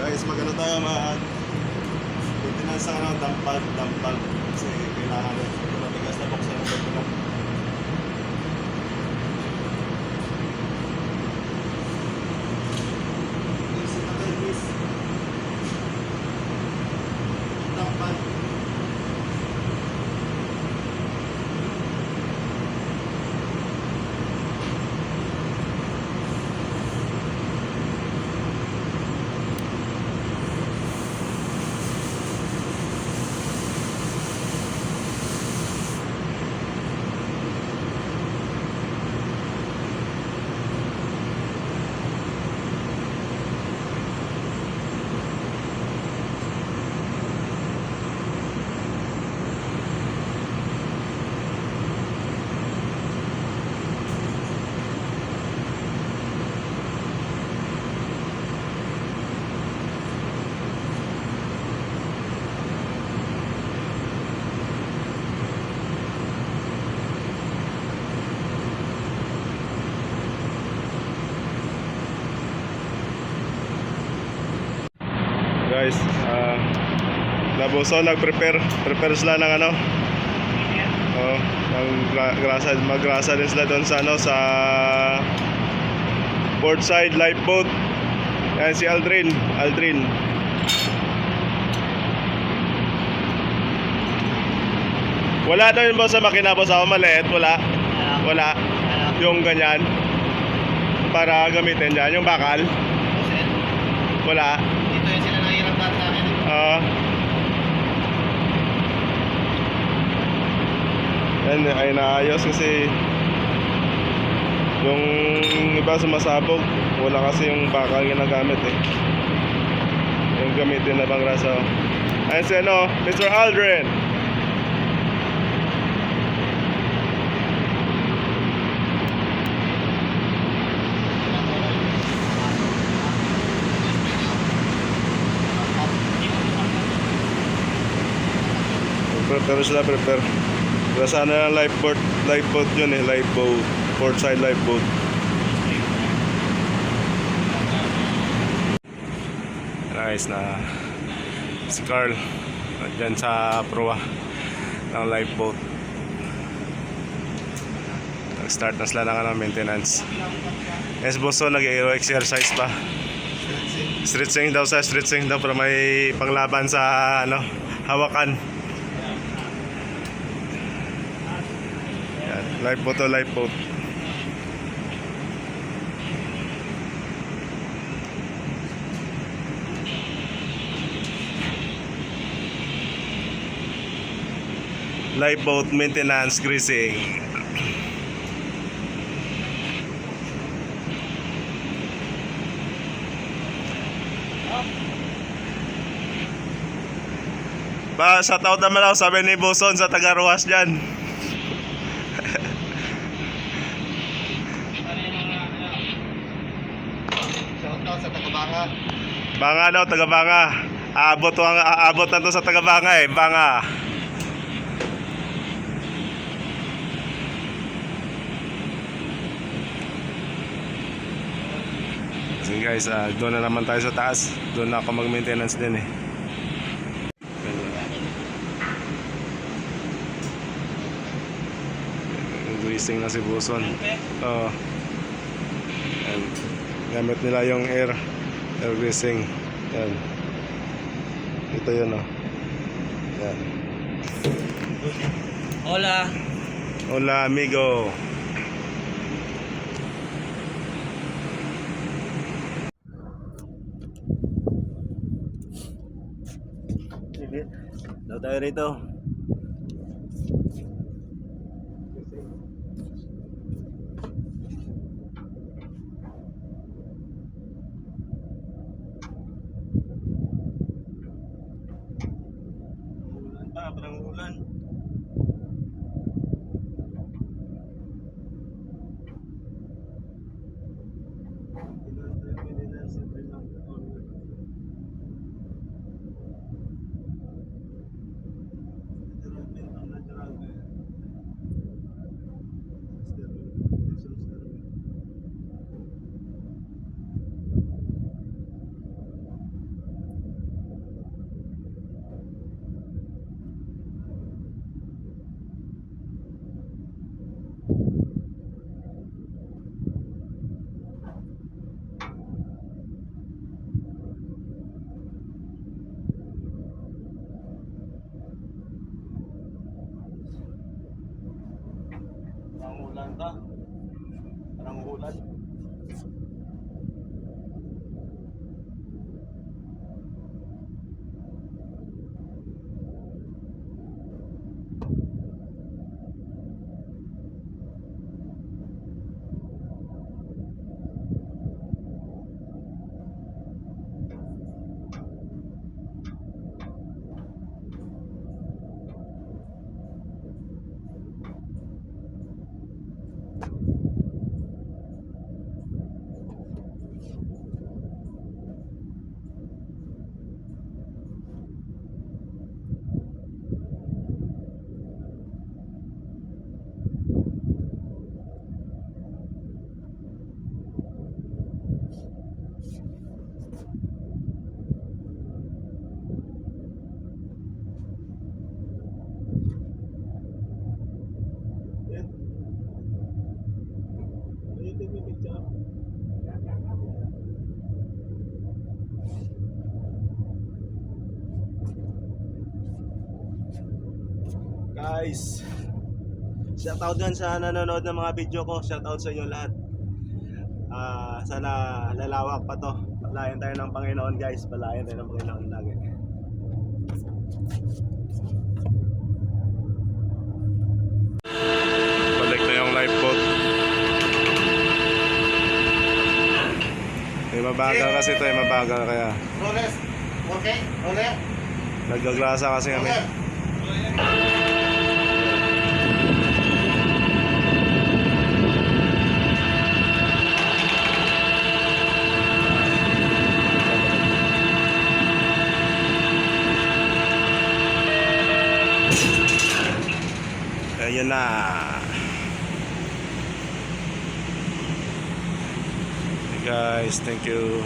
Guys, magano tayo maintenance sa dampal kasi kailangan ito mabigas na buksan ng ito lang. Easy na tayo, please. Dampal. Guys, Labuso nag-prepare sila ng ano. Oh, magrasa din sila doon sa ano sa port side lifeboat. Yan si Aldrin. Wala daw yun ba sa makina boss ako maliit? Wala. Yung ganyan para gamitin dyan, yung bakal. Wala. Dito yung sila nahirap sa akin. Yan ay naayos kasi yung iba sumasabog, wala kasi yung bakal ginagamit eh. Yung gamitin na bang rasa. Ayun si ano, Mr. Aldrin. Prepare. Rasa na ng lifeboat yun eh, lifeboat, port side lifeboat. Nice na si Carl dyan sa proa ng lifeboat. Nag-start na sila ng ano, maintenance. Yes, Boso, nag-exercise pa. Stretching daw para may panglaban sa ano, hawakan. Lifeboat. Lifeboat maintenance greasing. Ba sa taon naman ako sabi ni Boson sa taga-ruwas dyan. Sa Tagabanga. Banga daw, taga-Banga. Aabot na to sa taga-Banga eh, Banga. So guys, doon na naman tayo sa taas. Doon na ako mag-maintenance din eh. Greasing na si Buson. Oo. Gamit nila yung air greasing. Yan. Ito yun oh. Yan. Hola amigo. Sige. Daw tayo rito. Parang ulan. Ganda. Parang ulan. Guys, shoutout dyan sa nanonood ng mga video ko. Shoutout sa inyo lahat. Sana lalawak pa to. Palayan tayo ng Panginoon, guys. Palayan tayo ng Panginoon lagi. Balik na yung lifeboat. Mabagal kasi ito, mabagal kaya. Rollers. Okay? Roller. Naggaglasa kasi kami. Roller. Ayan na. Hey guys, thank you.